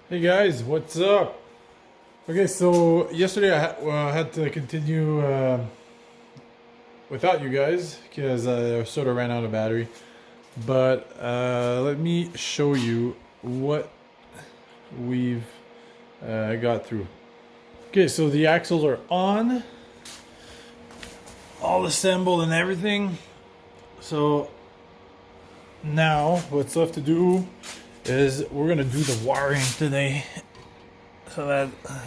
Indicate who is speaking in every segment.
Speaker 1: Hey guys, what's up? Okay, so yesterday I had to continue without you guys because I sort of ran out of battery. But let me show you what we've got through. Okay, so the axles are on, all assembled and everything. So now what's left to do is we're gonna do the wiring today.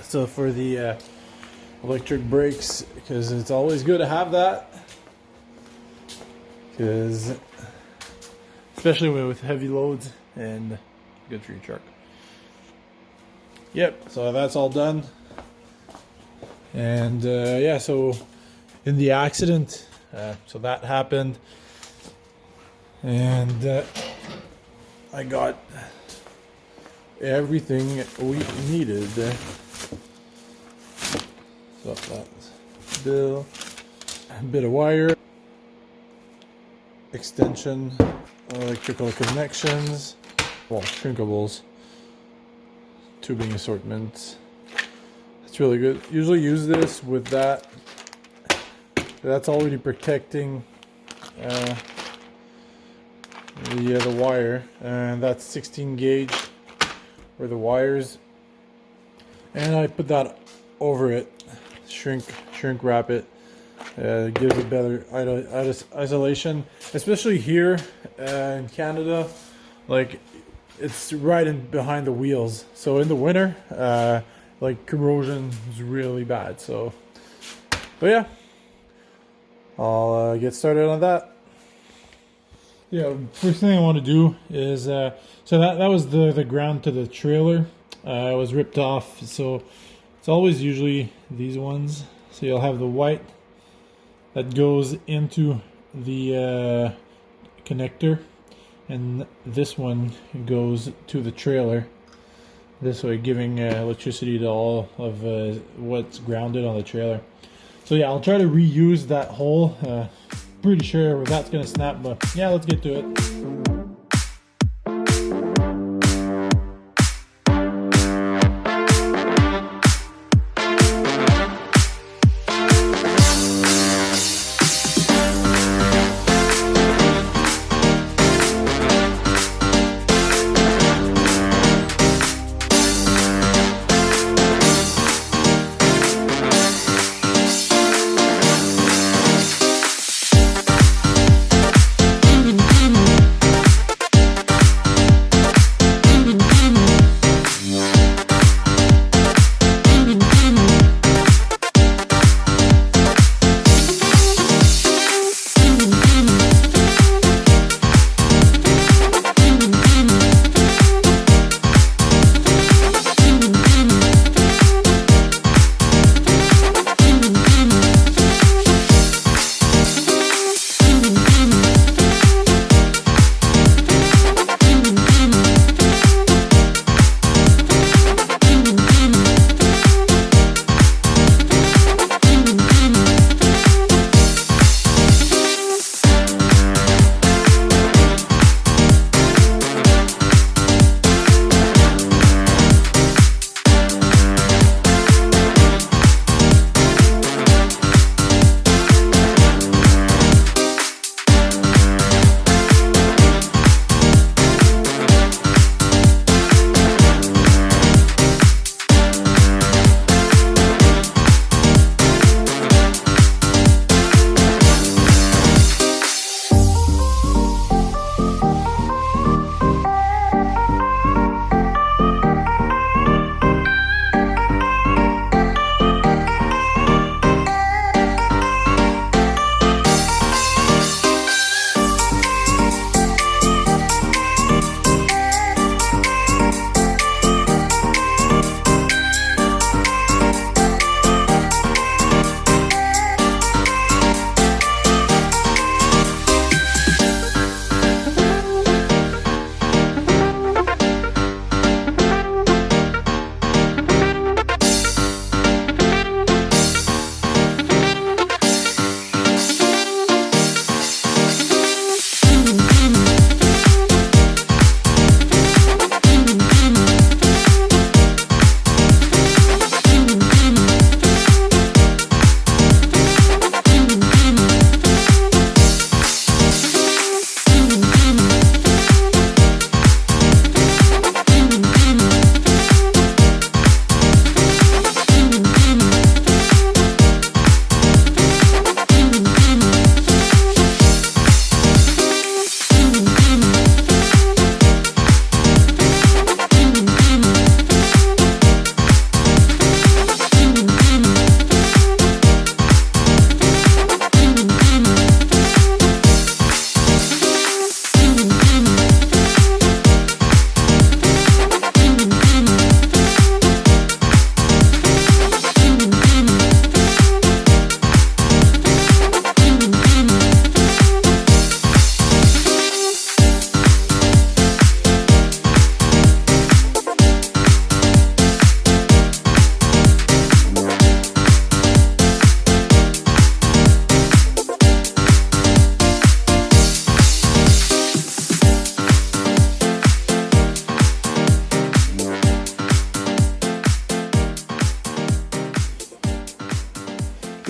Speaker 1: So for the electric brakes, because it's always good to have that, because especially with heavy loads and good for your truck. Yep, so that's all done. And yeah, so in the accident, so that happened, and I got everything we needed. So that's bill, a bit of wire, extension, electrical connections, well, shrinkables, tubing assortment. It's really good. Usually use this with that. That's already protecting the wire, and that's 16 gauge for the wires. And I put that over it, shrink wrap it. Gives a better isolation, especially here in Canada. Like, it's right in behind the wheels, so in the winter, like, corrosion is really bad. So, but yeah, I'll get started on that. Yeah, first thing I want to do is so that was the ground to the trailer. It was ripped off, so it's always usually these ones. So you'll have the white that goes into the connector, and this one goes to the trailer, this way giving electricity to all of what's grounded on the trailer. So yeah, I'll try to reuse that hole. Pretty sure that's gonna snap, but yeah, let's get to it.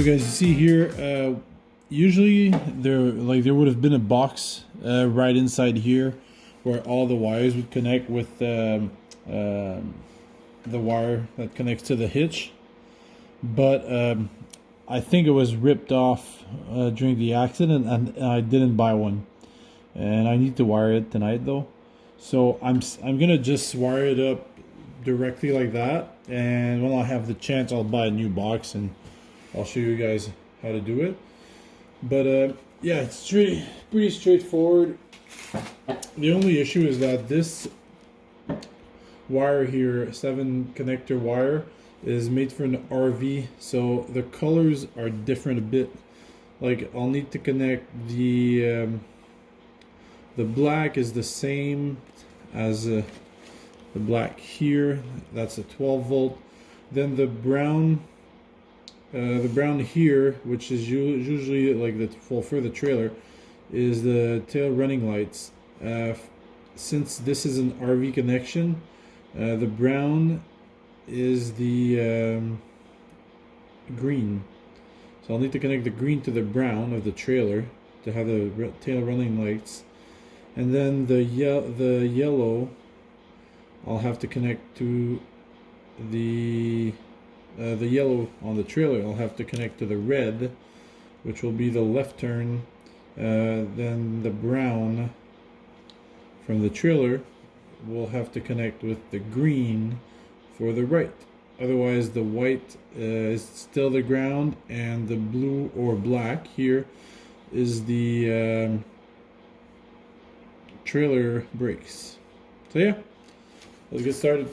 Speaker 1: So guys, you see here, usually there would have been a box right inside here where all the wires would connect with the wire that connects to the hitch, but I think it was ripped off during the accident, and I didn't buy one, and I need to wire it tonight though. So I'm gonna just wire it up directly like that, and when I have the chance I'll buy a new box and I'll show you guys how to do it. But yeah, it's pretty straightforward. The only issue is that this wire here, 7 connector wire, is made for an RV, so the colors are different a bit. Like, I'll need to connect the black is the same as the black here. That's a 12 volt. Then the brown here, which is usually like for the trailer, is the tail running lights. Since this is an RV connection, the brown is the green. So I'll need to connect the green to the brown of the trailer to have the tail running lights. And then the yellow I'll have to connect to the yellow on the trailer. I'll have to connect to the red, which will be the left turn. Then the brown from the trailer will have to connect with the green for the right. Otherwise, the white is still the ground, and the blue or black here is the trailer brakes. So yeah, let's get started.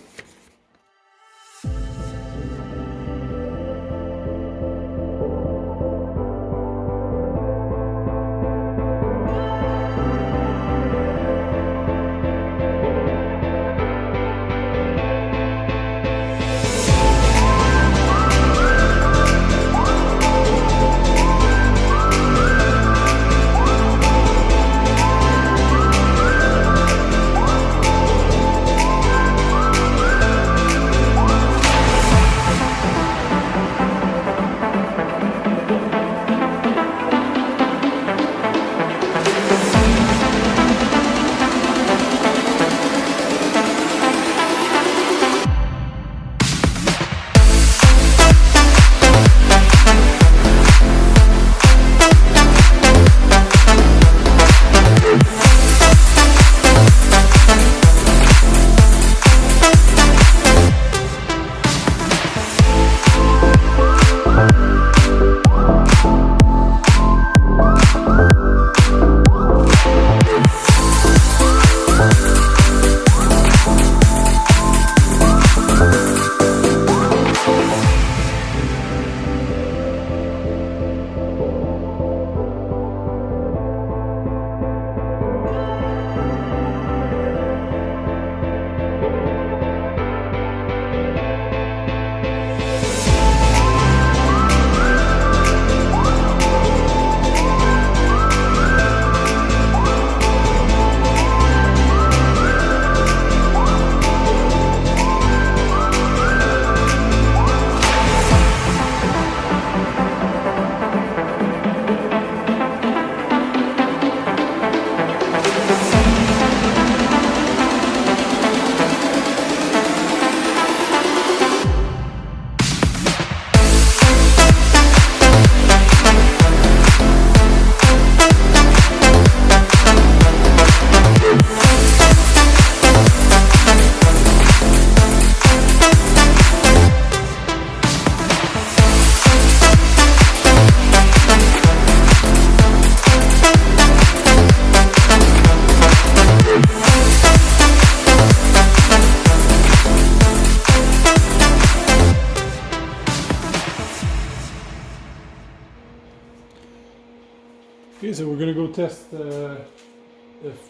Speaker 1: Okay, so we're gonna go test if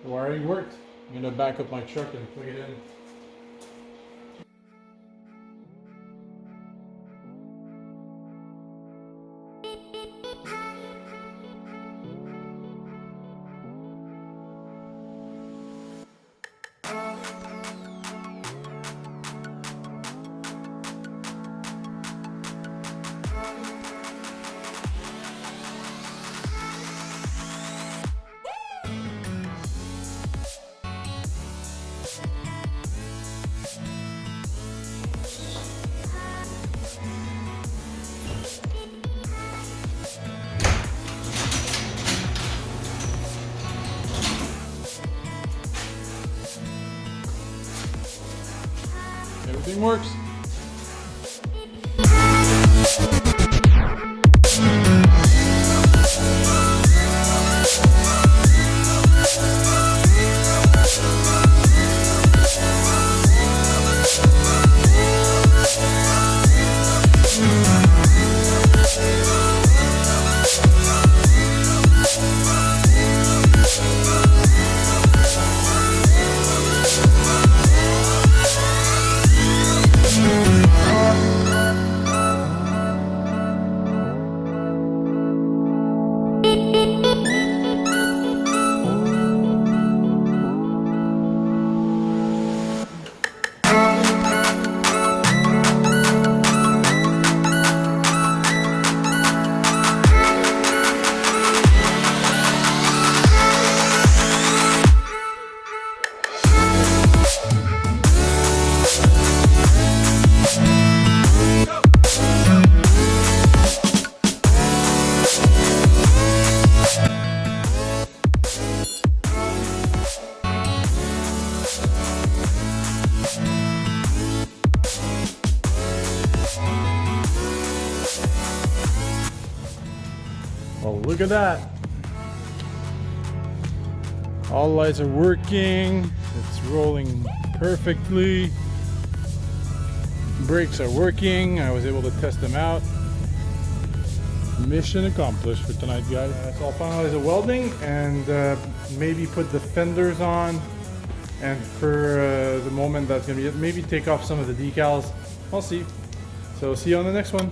Speaker 1: the wiring worked. I'm gonna back up my truck and plug it in. Everything works. Oh, look at that. All lights are working. It's rolling perfectly. Brakes are working. I was able to test them out. Mission accomplished for tonight, guys. So I'll finalize the welding and maybe put the fenders on. And for the moment, that's gonna be it. Maybe take off some of the decals. I'll see. So see you on the next one.